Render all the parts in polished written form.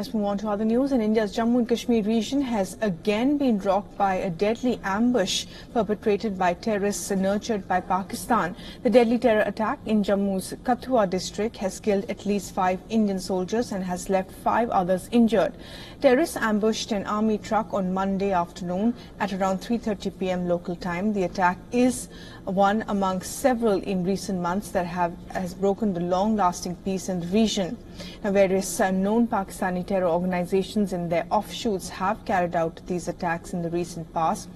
Let's move on to other news. In India's Jammu and Kashmir region has again been rocked by a deadly ambush perpetrated by terrorists nurtured by Pakistan. The deadly terror attack in Jammu's Kathua district has killed at least 5 Indian soldiers and has left 5 others injured. Terrorists ambushed an army truck on Monday afternoon at around 3:30 p.m. local time. The attack is one among several in recent months that has broken the long-lasting peace in the region. Now, various known Pakistani terror organizations and their offshoots have carried out these attacks in the recent past.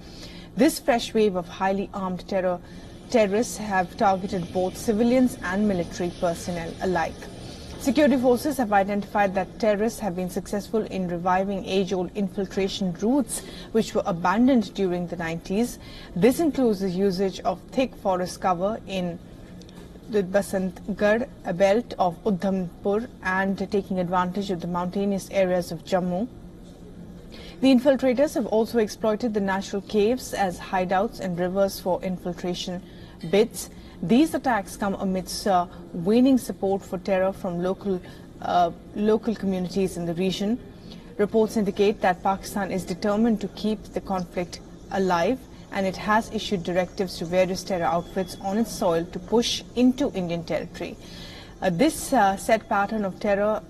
This fresh wave of highly armed terrorists have targeted both civilians and military personnel alike. Security forces have identified that terrorists have been successful in reviving age-old infiltration routes which were abandoned during the 90s. This includes the usage of thick forest cover in the Basantgarh belt of Udhampur and taking advantage of the mountainous areas of Jammu. The infiltrators have also exploited the natural caves as hideouts and rivers for infiltration bits. These attacks come amidst waning support for terror from local communities in the region. Reports indicate that Pakistan is determined to keep the conflict alive, and it has issued directives to various terror outfits on its soil to push into Indian territory. This set pattern of terror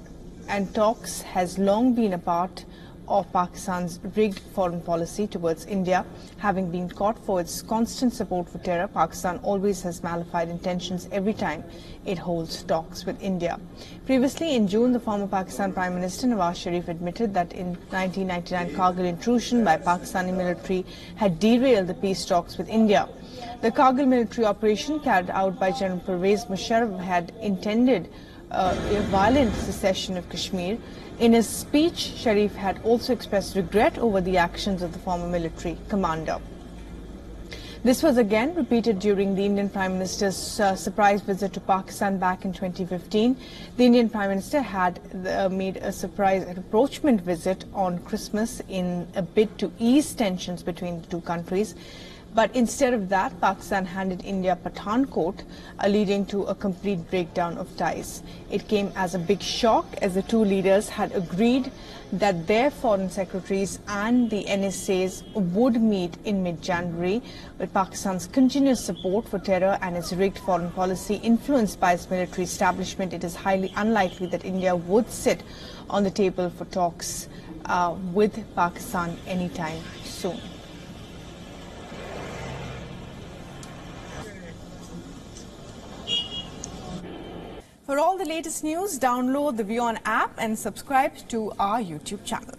and talks has long been a part of Pakistan's rigged foreign policy towards India. Having been caught for its constant support for terror, Pakistan always has malafied intentions every time it holds talks with India. Previously, in June, the former Pakistan Prime Minister Nawaz Sharif admitted that in 1999 Kargil intrusion by Pakistani military had derailed the peace talks with India. The Kargil military operation carried out by General Pervez Musharraf had intended a violent secession of Kashmir. In his speech, Sharif had also expressed regret over the actions of the former military commander. This was again repeated during the Indian Prime Minister's surprise visit to Pakistan back in 2015. The Indian Prime Minister had made a surprise rapprochement visit on Christmas in a bid to ease tensions between the two countries. But instead of that, Pakistan handed India Pathankot, leading to a complete breakdown of ties. It came as a big shock as the two leaders had agreed that their foreign secretaries and the NSAs would meet in mid-January. With Pakistan's continuous support for terror and its rigged foreign policy influenced by its military establishment, it is highly unlikely that India would sit on the table for talks with Pakistan anytime soon. For all the latest news, download the WION app and subscribe to our YouTube channel.